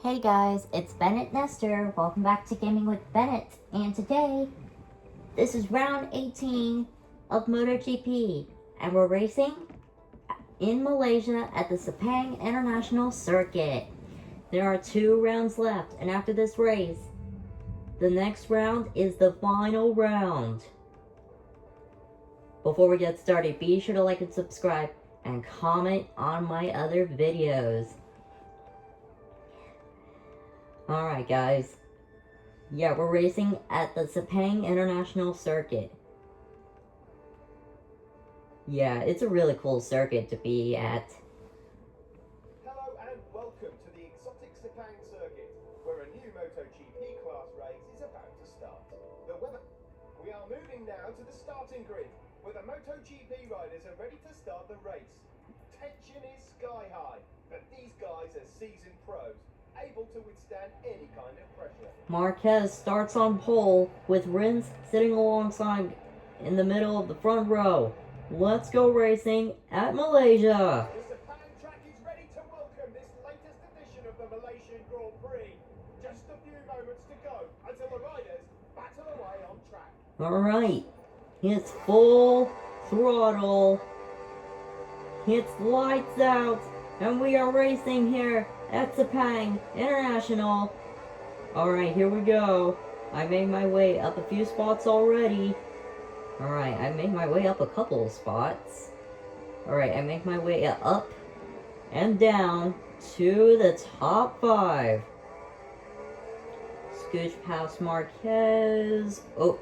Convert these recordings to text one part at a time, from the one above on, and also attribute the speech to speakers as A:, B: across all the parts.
A: Hey guys, it's Bennett Nestor. Welcome back to Gaming with Bennett. And today, this is round 18 of MotoGP. And we're racing in Malaysia at the Sepang International Circuit. There are 2 rounds left, and after this race, the next round is the final round. Before we get started, be sure to like and subscribe and comment on my other videos. Alright guys, yeah, we're racing at the Sepang International Circuit. Yeah, it's a really cool circuit to be at.
B: Hello and welcome to the exotic Sepang circuit, where a new MotoGP class race is about to start. We are moving now to the starting grid, where the MotoGP riders are ready to start the race. Tension is sky high, but these guys are seasoned pros, able to withstand any kind of pressure.
A: Marquez starts on pole, with Rins sitting alongside in the middle of the front row. Let's go racing at Malaysia.
B: The Sepang track is ready to welcome this latest edition of the Malaysian Grand Prix. Just a few moments to go until the riders battle away on track.
A: Alright, it's full throttle. It's lights out, and we are racing here at Sepang International. Alright, here we go. I made my way up a few spots already. Alright, I made my way up a couple of spots. Alright, I make my way up and down to the top 5. Scooch past Marquez. Oh,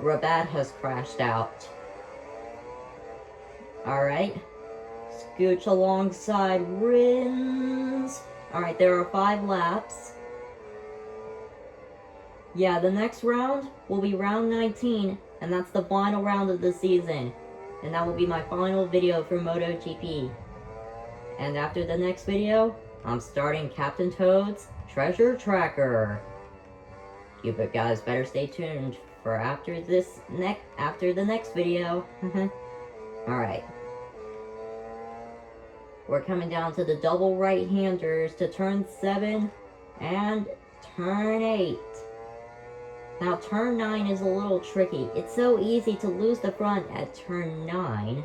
A: Rabat has crashed out. Alright. Scooch alongside Rins. Alright, there are 5 laps. Yeah, the next round will be round 19, and that's the final round of the season. And that will be my final video for MotoGP. And after the next video, I'm starting Captain Toad's Treasure Tracker. You guys better stay tuned for after the next video. Alright. We're coming down to the double right-handers to turn 7 and turn 8. Now turn 9 is a little tricky. It's so easy to lose the front at turn 9.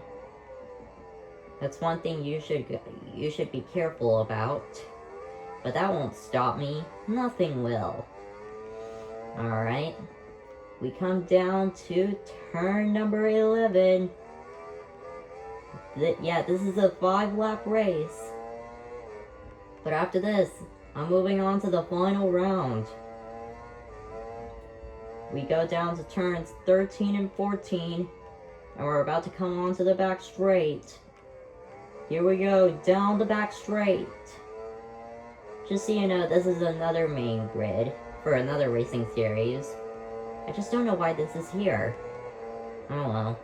A: That's one thing you should be careful about. But that won't stop me. Nothing will. Alright. We come down to turn number 11. Yeah, this is a 5-lap race. But after this, I'm moving on to the final round. We go down to turns 13 and 14, and we're about to come onto the back straight. Here we go, down the back straight. Just so you know, this is another main grid for another racing series. I just don't know why this is here. Oh well.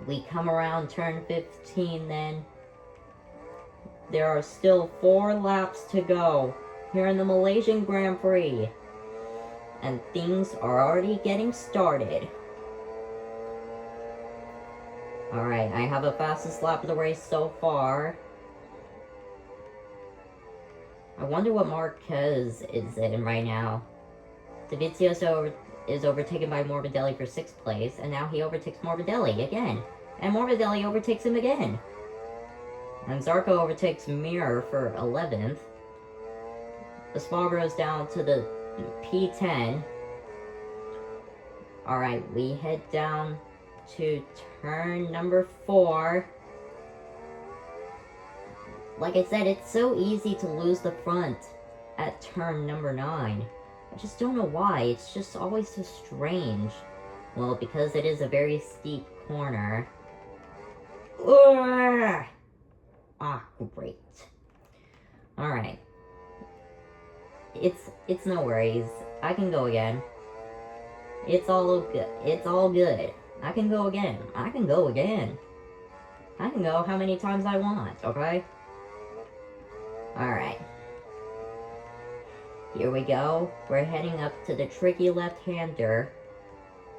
A: We come around turn 15 then. There are still 4 laps to go here in the Malaysian Grand Prix. And things are already getting started. Alright, I have a fastest lap of the race so far. I wonder what Marquez is in right now. Dovizioso is overtaken by Morbidelli for 6th place, and now he overtakes Morbidelli again. And Morbidelli overtakes him again. And Zarco overtakes Mir for 11th. Espargaro's down to the P10. Alright, we head down to turn number 4. Like I said, it's so easy to lose the front at turn number 9. I just don't know why, it's just always so strange. Well, because it is a very steep corner. Urgh! Ah, great. Alright. It's no worries. I can go again. It's all good. It's all good. I can go again. I can go again. I can go how many times I want, okay? Alright. Here we go. We're heading up to the tricky left-hander.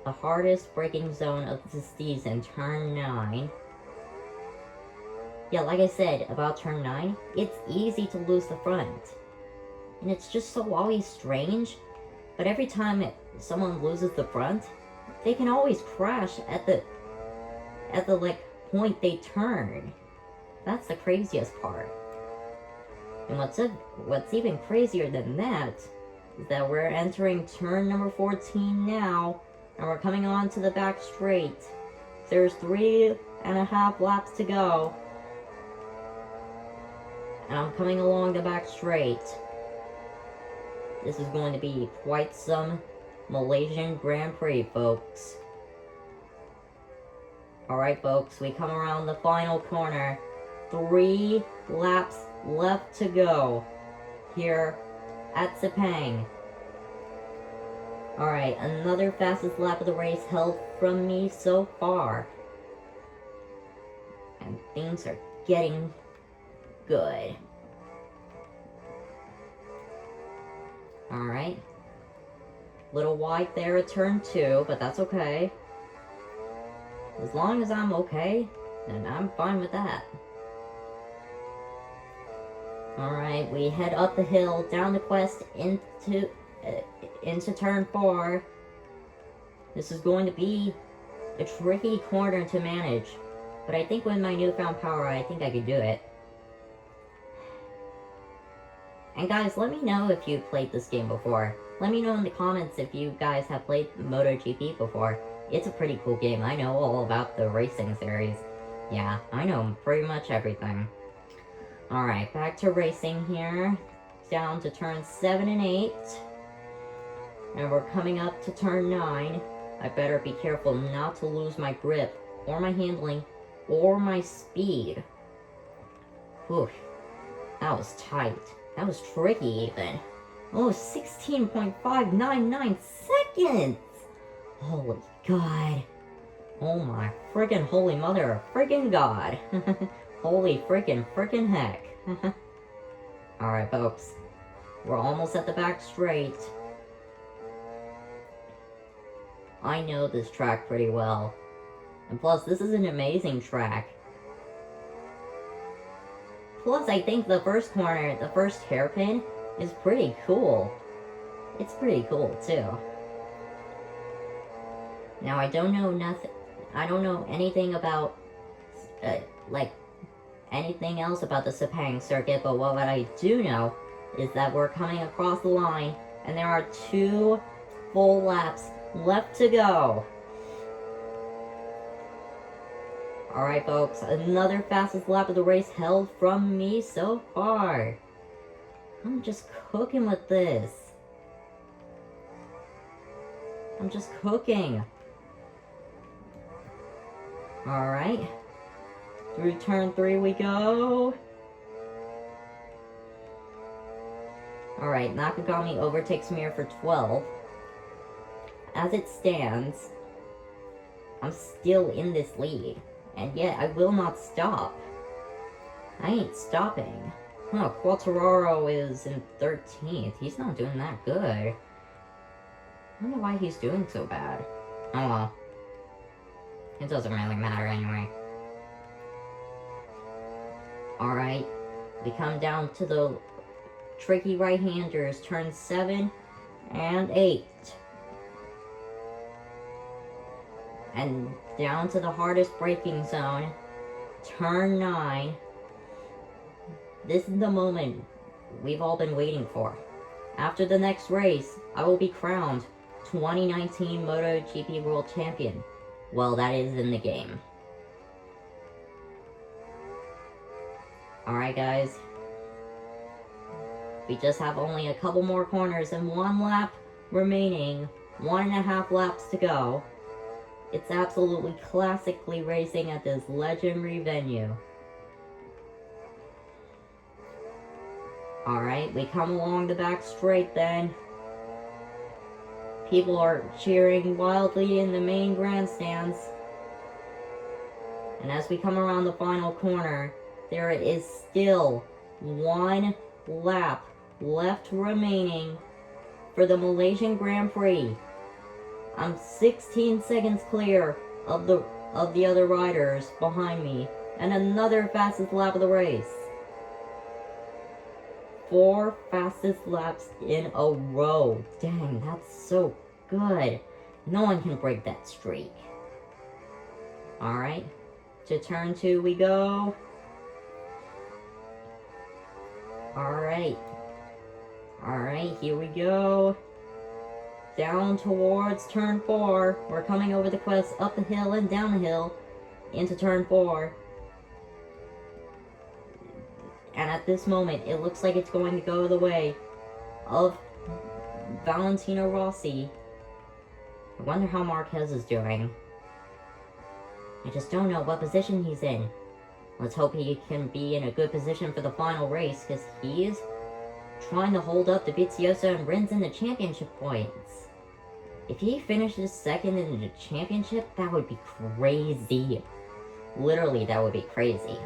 A: The hardest braking zone of the season, turn 9. Yeah, like I said about turn 9, it's easy to lose the front. And it's just so always strange. But every time someone loses the front, they can always crash at the like point they turn. That's the craziest part. And what's even crazier than that is that we're entering turn number 14 now, and we're coming on to the back straight. There's 3.5 laps to go. And I'm coming along the back straight. This is going to be quite some Malaysian Grand Prix, folks. Alright, folks, we come around the final corner. 3 laps left to go here at Sepang. Alright, another fastest lap of the race held from me so far. And things are getting good. Alright. Little wide there at turn 2, but that's okay. As long as I'm okay, then I'm fine with that. Alright, we head up the hill, down the quest, into turn 4. This is going to be a tricky corner to manage. But I think with my newfound power, I think I could do it. And guys, let me know if you've played this game before. Let me know in the comments if you guys have played MotoGP before. It's a pretty cool game. I know all about the racing series. Yeah, I know pretty much everything. Alright, back to racing here. Down to turn 7 and 8. And we're coming up to turn 9. I better be careful not to lose my grip, or my handling, or my speed. Oof, that was tight. That was tricky even. Oh, 16.599 seconds! Holy God. Oh my friggin' holy mother of friggin' God. Holy friggin' heck. Alright, folks. We're almost at the back straight. I know this track pretty well. And plus, this is an amazing track. Plus, I think the first corner, the first hairpin, is pretty cool. It's pretty cool, too. Now, I don't know anything about, anything else about the Sepang circuit, but what I do know is that we're coming across the line, and there are 2 full laps left to go. Alright, folks, another fastest lap of the race held from me so far. I'm just cooking with this. I'm just cooking. Alright. Through turn 3 we go. Alright, Nakagami overtakes me here for 12. As it stands, I'm still in this lead. And yet, I will not stop. I ain't stopping. Huh, Quartararo is in 13th. He's not doing that good. I don't know why he's doing so bad. Oh well. It doesn't really matter anyway. Alright. We come down to the tricky right-handers. Turn 7 and 8. And down to the hardest braking zone. Turn 9. This is the moment we've all been waiting for. After the next race, I will be crowned 2019 MotoGP World Champion. Well, that is in the game. Alright guys. We just have only a couple more corners and 1 lap remaining. 1.5 laps to go. It's absolutely classically racing at this legendary venue. Alright, we come along the back straight then. People are cheering wildly in the main grandstands. And as we come around the final corner, there is still 1 lap left remaining for the Malaysian Grand Prix. I'm 16 seconds clear of the other riders behind me, And another fastest lap of the race. 4 fastest laps in a row. Dang, that's so good. No one can break that streak. Alright, to turn 2 we go. Alright, here we go. Down towards turn 4. We're coming over the crest, up the hill and down the hill, into turn 4. And at this moment, it looks like it's going to go the way of Valentino Rossi. I wonder how Marquez is doing. I just don't know what position he's in. Let's hope he can be in a good position for the final race, because he is trying to hold up Dovizioso and Rins in the championship points. If he finishes second in the championship, that would be crazy. Literally, that would be crazy.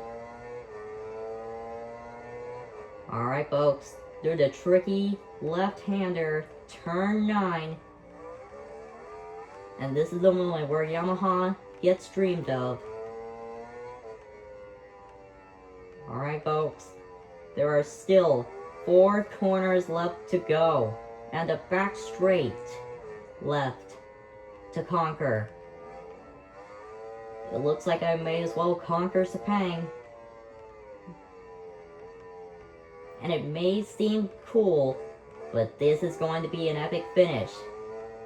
A: Alright, folks. Through the tricky left-hander, turn 9. And this is the moment where Yamaha gets dreamed of. Alright, folks. There are still 4 corners left to go. And a back straight left to conquer. It looks like I may as well conquer Sepang. And it may seem cool, but this is going to be an epic finish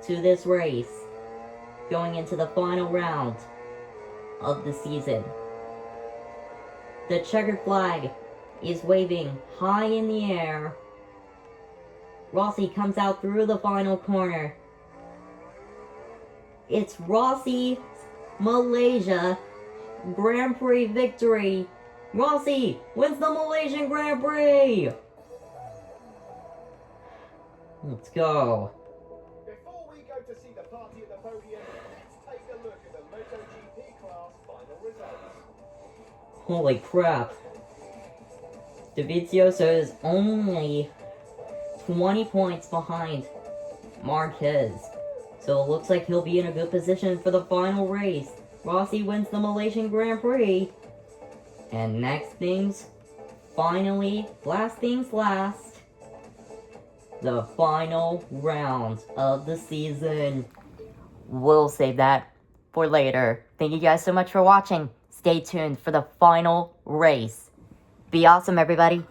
A: to this race, going into the final round of the season. The checkered flag is waving high in the air. Rossi comes out through the final corner. It's Rossi's Malaysia Grand Prix victory. Rossi wins the Malaysian Grand Prix! Let's go.
B: Before we go to see the party at the podium, let's take a look at the MotoGP class final results.
A: Holy crap. Dovizioso is only 20 points behind Marquez. So it looks like he'll be in a good position for the final race. Rossi wins the Malaysian Grand Prix. And next things, finally, last things last, the final round of the season. We'll save that for later. Thank you guys so much for watching. Stay tuned for the final race. Be awesome, everybody.